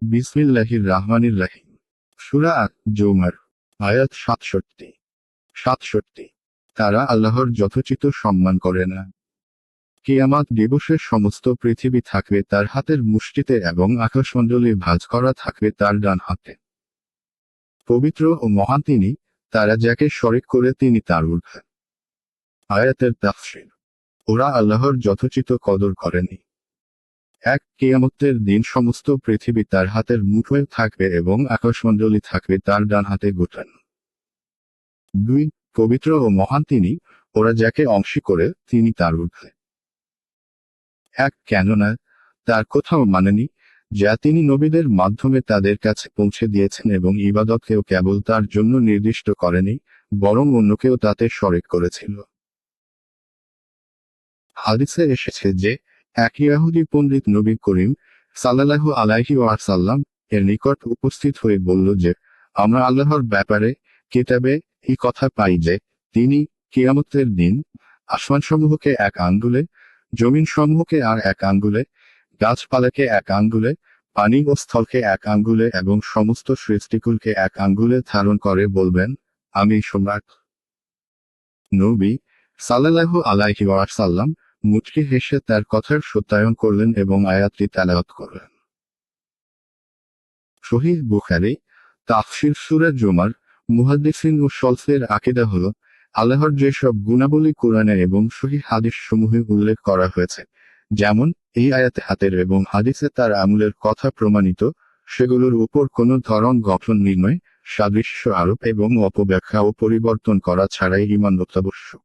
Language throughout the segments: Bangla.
বিসমিল্লাহির রাহমানির রাহিম। সূরা আত-জুমার। আয়াত 67। তারা আল্লাহর যথোচিত সম্মান করে না। কিয়ামত দিবসে সমস্ত পৃথিবী থাকবে তার হাতের মুষ্টিতে এবং আকাশমণ্ডলী ভাঁজ করা থাকবে তার ডান হাতে। পবিত্র ও মহান তিনি, তারা যাকে শরিক করে তিনি তার ঊর্ধ্বে। আয়াতের তাফসীর। ওরা আল্লাহর যথোচিত কদর করেনি। কিয়ামতের দিন সমস্ত পৃথিবী তার হাতের মুঠোয় থাকবে এবং আকাশমণ্ডলী থাকবে তার ডান হাতে গোটানো। 2 পবিত্র ও মহান তিনি, ওরা যাকে অংশী করে তিনি তার ঊর্ধ্বে। কেননা তার কোথাও মানেনি, যা তিনি নবীদের মাধ্যমে তাদের কাছে পৌঁছে দিয়েছেন এবং ইবাদতকেও কেবল তার জন্য নির্দিষ্ট করেনি, বরং অন্যকেও তাতে শরিক করেছিল। হাদিসে এসেছে যে, এক ইহুদি পণ্ডিত নবী করিম সাল্লাল্লাহু আলাইহি ওয়াসাল্লাম এর নিকট উপস্থিত হয়ে বলল যে, আমরা আল্লাহর ব্যাপারে কিতাবে এই কথা পাই যে, তিনি কিয়ামতের দিন আসমানসমূহকে এক আঙ্গুলে, জমিনসমূহকে আর এক আঙ্গুলে, গাছপালাকে এক আঙ্গুলে, পানি ও স্থলকে এক আঙ্গুলে এবং সমস্ত সৃষ্টিকুলকে এক আঙ্গুলে ধারণ করে বলবেন, আমি সম্রাট। নবী সাল্লাল্লাহু আলাইহি ওয়াসাল্লাম মুচকি হেসে তার কথার সত্যায়ন করলেন এবং আয়াতটি তেলাওয়াত করলেন। সহিহ বুখারী, তাফসীর সূরা জুমার। মুহাদ্দিসিন ও সলফের আকীদা হলো, আল্লাহর যেসব গুণাবলী কোরআনে এবং সহিহ হাদিস সমূহে উল্লেখ করা হয়েছে, যেমন এই আয়াতে হাতের এবং হাদিসে তার আমলের কথা প্রমাণিত, সেগুলোর উপর কোনো ধরন গঠন নির্ণয়, সাদৃশ্য আরোপ এবং অপব্যাখ্যা ও পরিবর্তন করা ছাড়াই ঈমান অত্যাবশ্যক।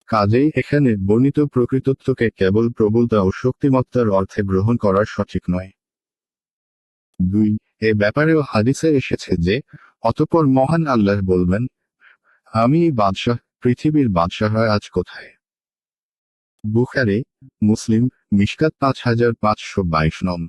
কাজেই এখানে বর্ণিত প্রকৃতত্বকে কেবল প্রবলতা ও শক্তিমত্তার অর্থে গ্রহণ করা সঠিক নয়। 2 এ ব্যাপারেও হাদিসে এসেছে যে, অতঃপর মহান আল্লাহ বলবেন, আমি বাদশাহ, পৃথিবীর বাদশাহ আজ কোথায়? বুখারী, মুসলিম, মিশকাত 5522 নং।